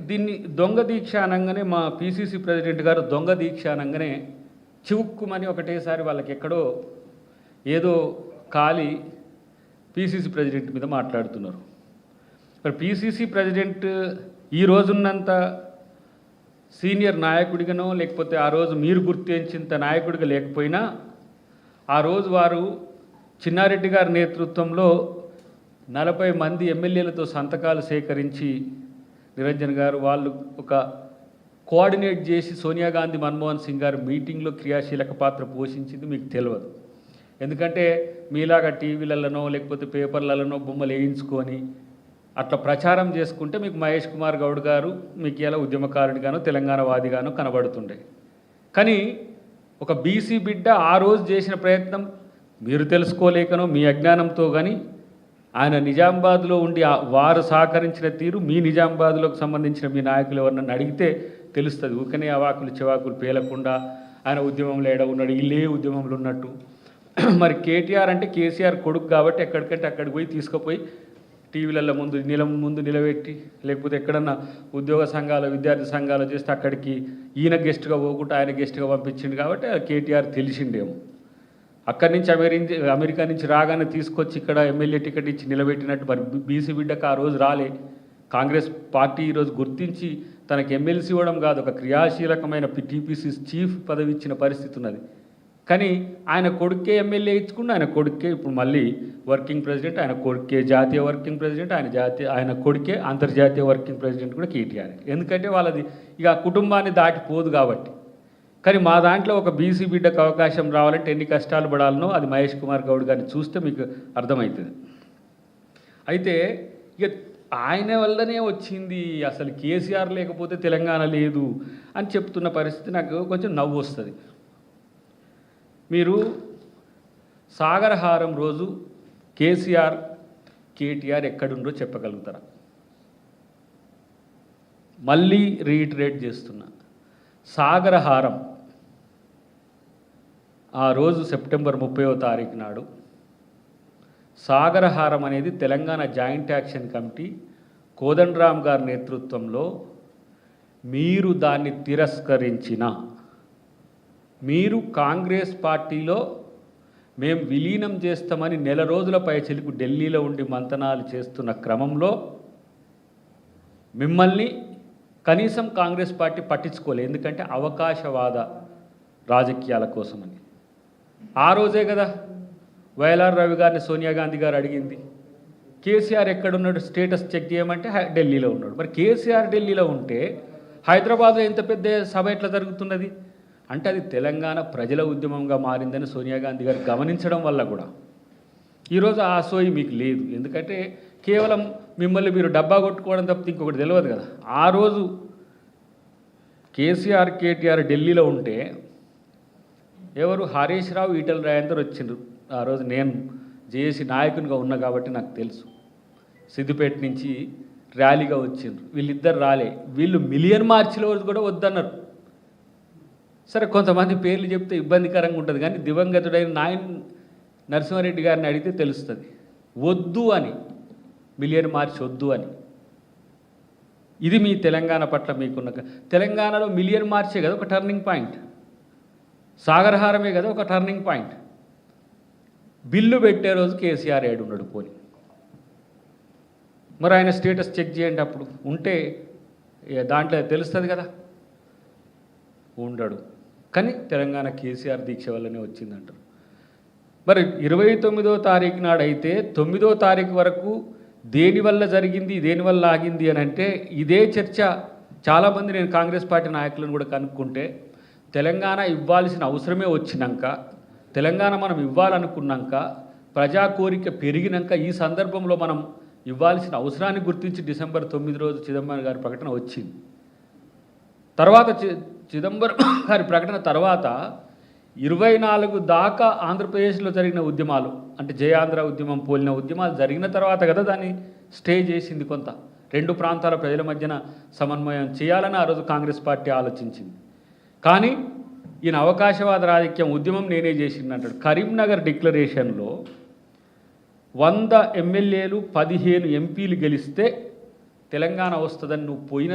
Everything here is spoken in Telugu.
దీన్ని దొంగ దీక్ష అనంగానే మా పీసీసీ ప్రెసిడెంట్ గారు దొంగ దీక్ష అనంగానే చివుక్కుమని ఒకటేసారి వాళ్ళకి ఎక్కడో ఏదో ఖాళీ పీసీసీ ప్రెసిడెంట్ మీద మాట్లాడుతున్నారు. మరి పీసీసీ ప్రెసిడెంట్ ఈ రోజున్నంత సీనియర్ నాయకుడిగానో లేకపోతే ఆ రోజు మీరు గుర్తించేంత నాయకుడిగా లేకపోయినా ఆ రోజు వారు చిన్నారెడ్డి గారి నేతృత్వంలో 40 మంది ఎమ్మెల్యేలతో సంతకాలు సేకరించి నిరంజన్ గారు వాళ్ళు ఒక కోఆర్డినేట్ చేసి సోనియా గాంధీ మన్మోహన్ సింగ్ గారు మీటింగ్లో క్రియాశీలక పాత్ర పోషించింది మీకు తెలియదు. ఎందుకంటే మీలాగా టీవీలలోనో లేకపోతే పేపర్లలోనో బొమ్మలు వేయించుకొని అట్లా ప్రచారం చేసుకుంటే మీకు మహేష్ కుమార్ గౌడ్ గారు మీకు ఇలా ఉద్యమకారునిగానో తెలంగాణవాదిగానో కనబడుతుండే. కానీ ఒక బీసీ బిడ్డ ఆ రోజు చేసిన ప్రయత్నం మీరు తెలుసుకోలేకనో మీ అజ్ఞానంతో కానీ ఆయన నిజామాబాద్లో ఉండి వారు సహకరించిన తీరు మీ నిజామాబాద్లోకి సంబంధించిన మీ నాయకులు ఎవరినన్నా అడిగితే తెలుస్తుంది. ఊకనే అవాకులు చెవాకులు పేలకుండా ఆయన ఉద్యమంలో ఏడ ఉన్నాడు, ఇల్లే ఉద్యమంలో ఉన్నట్టు. మరి కేటీఆర్ అంటే కేసీఆర్ కొడుకు కాబట్టి ఎక్కడికంటే అక్కడికి పోయి తీసుకుపోయి టీవీలలో ముందు నిలబెట్టి లేకపోతే ఎక్కడన్నా ఉద్యోగ సంఘాలు విద్యార్థి సంఘాలు చేస్తే అక్కడికి ఈయన గెస్ట్గా పోకుండా ఆయన గెస్ట్గా పంపించింది కాబట్టి కేటీఆర్ తెలిసిండేమో. అక్కడి నుంచి అమెరికా నుంచి రాగానే తీసుకొచ్చి ఇక్కడ ఎమ్మెల్యే టికెట్ ఇచ్చి నిలబెట్టినట్టు మరి బీసీ బిడ్డకు ఆ రోజు రాలే. కాంగ్రెస్ పార్టీ ఈరోజు గుర్తించి తనకు ఎమ్మెల్సీ ఇవ్వడం కాదు, ఒక క్రియాశీలకమైన టీపీసీ చీఫ్ పదవి ఇచ్చిన పరిస్థితి ఉన్నది. కానీ ఆయన కొడుకే ఎమ్మెల్యే ఇచ్చుకున్న ఆయన కొడుకే ఇప్పుడు మళ్ళీ వర్కింగ్ ప్రెసిడెంట్, ఆయన కొడుకే జాతీయ వర్కింగ్ ప్రెసిడెంట్, ఆయన కొడుకే అంతర్జాతీయ వర్కింగ్ ప్రెసిడెంట్ కూడా కేటీఆర్. ఎందుకంటే వాళ్ళది ఇక కుటుంబాన్ని దాటిపోదు కాబట్టి. కానీ మా దాంట్లో ఒక బీసీ బిడ్డకు అవకాశం రావాలంటే ఎన్ని కష్టాలు పడాలనో అది మహేష్ కుమార్ గౌడ్ గారిని చూస్తే మీకు అర్థమవుతుంది. అయితే ఇక ఆయన వల్లనే వచ్చింది, అసలు కేసీఆర్ లేకపోతే తెలంగాణ లేదు అని చెప్తున్న పరిస్థితి నాకు కొంచెం నవ్వు వస్తుంది. మీరు సాగరహారం రోజు కేసీఆర్ కేటీఆర్ ఎక్కడుండో చెప్పగలుగుతారా? మళ్ళీ రీఇటరేట్ చేస్తున్నా, సాగరహారం ఆ రోజు సెప్టెంబర్ 30వ తారీఖు నాడు సాగరహారం అనేది Telangana joint action committee Kodandaram గారి నేతృత్వంలో మీరు దాన్ని తిరస్కరించిన, మీరు కాంగ్రెస్ పార్టీలో మేము విలీనం చేస్తామని నెల రోజుల పైచిలకు ఢిల్లీలో ఉండి మంతనాలు చేస్తున్న క్రమంలో మిమ్మల్ని కనీసం కాంగ్రెస్ పార్టీ పట్టించుకోలేదు. ఎందుకంటే అవకాశవాద రాజకీయాల కోసమని. ఆ రోజే కదా వైఎల్ఆర్ రవి గారిని సోనియా గాంధీ గారు అడిగింది, కేసీఆర్ ఎక్కడున్నాడు స్టేటస్ చెక్ చేయమంటే ఢిల్లీలో ఉన్నాడు. మరి కేసీఆర్ ఢిల్లీలో ఉంటే హైదరాబాద్లో ఎంత పెద్ద సభ ఎట్లా జరుగుతున్నది అంటే అది తెలంగాణ ప్రజల ఉద్యమంగా మారిందని సోనియా గాంధీ గారు గమనించడం వల్ల కూడా ఈరోజు ఆ సోయి మీకు లేదు. ఎందుకంటే కేవలం మిమ్మల్ని మీరు డబ్బా కొట్టుకోవడం తప్పితే ఇంకొకటి తెలియదు కదా. ఆ రోజు కేసీఆర్ కేటీఆర్ ఢిల్లీలో ఉంటే ఎవరు హరీష్ రావు ఈటెల రాజేందర్ వచ్చిండ్రు. ఆ రోజు నేను జేఏసీ నాయకునిగా ఉన్నా కాబట్టి నాకు తెలుసు. సిద్దిపేట నుంచి ర్యాలీగా వచ్చిండ్రు, వీళ్ళిద్దరు రాలే. వీళ్ళు మిలియన్ మార్చిలో కూడా వద్దన్నారు. సరే కొంతమంది పేర్లు చెప్తే ఇబ్బందికరంగా ఉంటుంది, కానీ దివంగతుడైన నాయన్ నరసింహారెడ్డి గారిని అడిగితే తెలుస్తుంది వద్దు అని, మిలియన్ మార్చ్ వద్దు అని. ఇది మీ తెలంగాణ పట్ల మీకున్న తెలంగాణలో మిలియన్ మార్చే కదా ఒక టర్నింగ్ పాయింట్, సాగరహారమే కదా ఒక టర్నింగ్ పాయింట్. బిల్లు పెట్టే రోజు కేసీఆర్ ఏడున్నాడు పోని, మరి ఆయన స్టేటస్ చెక్ చేయండి. అప్పుడు ఉంటే దాంట్లో తెలుస్తుంది కదా, ఉండడు. కానీ తెలంగాణ కేసీఆర్ దీక్ష వల్లనే వచ్చిందంటారు. మరి 29వ తారీఖు నాడు అయితే 9వ తారీఖు వరకు దేనివల్ల జరిగింది దేనివల్ల ఆగింది అని అంటే ఇదే చర్చ చాలామంది నేను కాంగ్రెస్ పార్టీ నాయకులను కూడా కనుక్కుంటే తెలంగాణ ఇవ్వాల్సిన అవసరమే వచ్చినాక, తెలంగాణ మనం ఇవ్వాలనుకున్నాక, ప్రజా కోరిక పెరిగినాక ఈ సందర్భంలో మనం ఇవ్వాల్సిన అవసరాన్ని గుర్తించి డిసెంబర్ 9 రోజు చిదంబరం గారి ప్రకటన వచ్చింది. తర్వాత చిదంబరం గారి ప్రకటన తర్వాత 24 దాకా ఆంధ్రప్రదేశ్లో జరిగిన ఉద్యమాలు అంటే జయాంధ్ర ఉద్యమం పోలిన ఉద్యమాలు జరిగిన తర్వాత కదా దాన్ని స్టే చేసింది. కొంత రెండు ప్రాంతాల ప్రజల మధ్యన సమన్వయం చేయాలని ఆ రోజు కాంగ్రెస్ పార్టీ ఆలోచించింది. కానీ ఈయన అవకాశవాద రాజకీయం ఉద్యమం నేనే చేసింది అంటాడు. కరీంనగర్ డిక్లరేషన్లో 100 ఎమ్మెల్యేలు 15 ఎంపీలు గెలిస్తే తెలంగాణ వస్తుందని నువ్వు పోయిన